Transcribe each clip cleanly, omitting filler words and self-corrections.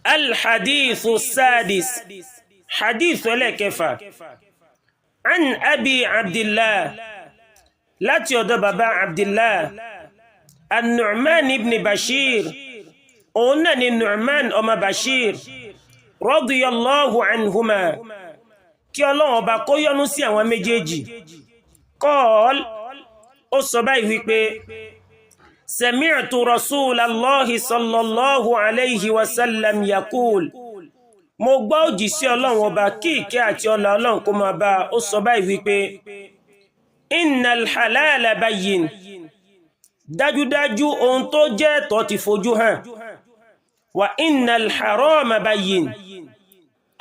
الحديث السادس حديث لكفى عن أبي عبد الله لا تيود بابا عبد الله النعمان بن بشير أنني النعمان أم بشير رضي الله عنهما كي الله باكو ينسي ومجيجي قال أصبعي سمعت رسول الله صلى الله عليه وسلم يقول mo gbọ́ òjíṣẹ́ Ọlọ́run ọba kí ìkẹ́ àti ọlá Ọlọ́run kó máa bá ó sọ báyìí wípé innal halala bayyin dájúdájú ohun tó jẹ́ ẹ̀tọ́ ti fojú hàn wa innal harama bayyin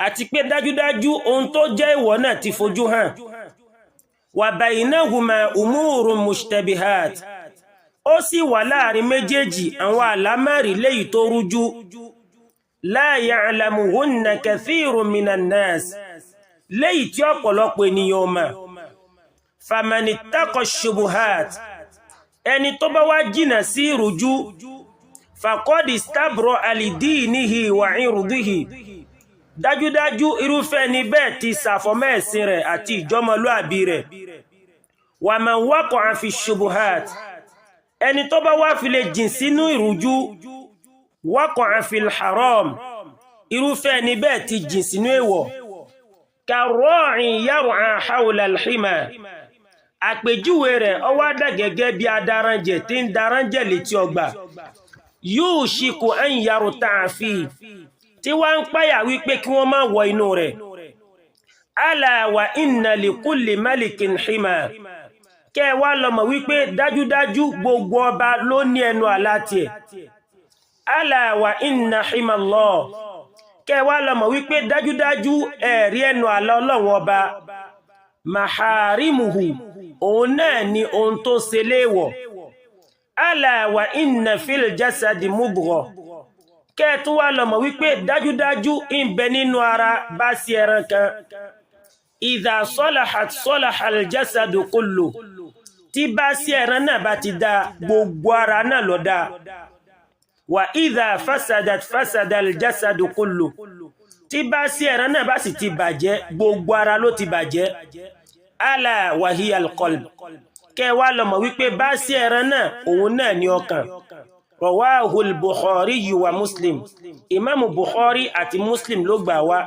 àti pé dájúdájú ohun tó jẹ́ ìwọ̀ náà ti fojú hàn wa baynahuma umurun mushtabihat ó sì wà láàrin méjèèjì àwọn àlámọ̀rí léyìí tó rújú la ya'lamuhunna kathirun minan nas léyìí tí ọ̀pọ̀lọpọ̀ ènìyàn mọ̀ famanittaqa shubuhat ẹni tó bá wá jìnà sí ìrújú faqad istabra lidinihi wa irdihi dájúdájú irúfẹ́ ni bẹ́ẹ̀ ti ṣàfọ̀mọ́ ẹ̀sìn rẹ̀ àti ìjọmọlúàbí rẹ̀ wa man waqa'a fi shubuhat ẹni tó bá wá fi lè jìn sínú ìrújú waqa'a fil haram irúfẹ́ ni bẹ́ẹ̀ ti jìn sínú èwọ̀ karra'in yar'a hawla al-hima àpèjúwe rẹ̀ ó wá dà gẹ́gẹ́ bí adaranjẹ̀ tí ń daranjẹ̀ létí ọgbà yushiku an yarta'a fi tí wọ́n ń páyà wípé kí wọ́n má wọ inú rẹ̀ ala wa inna li kulli malikin hima kẹ́ wá lọ mọ̀ wípé dájúdájú gbogbo ọba ló ní ẹnu àlá tiẹ̀ ala wa inna himallah kẹ́ wá lọ mọ̀ wípé dájúdájú ẹ̀rí ẹnu àlá Ọlọ́run ọba maharimuhu òun náà ni ohun tó ṣe léèwọ̀ ala wa inna fil jasadi mudghah kẹ́ tún wá lọ mọ̀ wípé dájúdájú ń bẹ nínú ara bá sí ẹran kan idha salahat salaha al-jasadu kullu tí bá sí ẹran náà bá ti dá gbogbo ara náà ló dá wa idha fasadat fasada al-jasadu kullu tí bá sí ẹran náà bá sì ti bàjẹ́ gbogbo ara ló ti bàjẹ́ ala wa hiya al-qalb kẹ́ wá lọ mọ̀ wípé bá sí ẹran náà òun náà ni ọkàn rawahu al-Bukhari wa Muslim Imam Bukhari àti Muslim ló gbà wá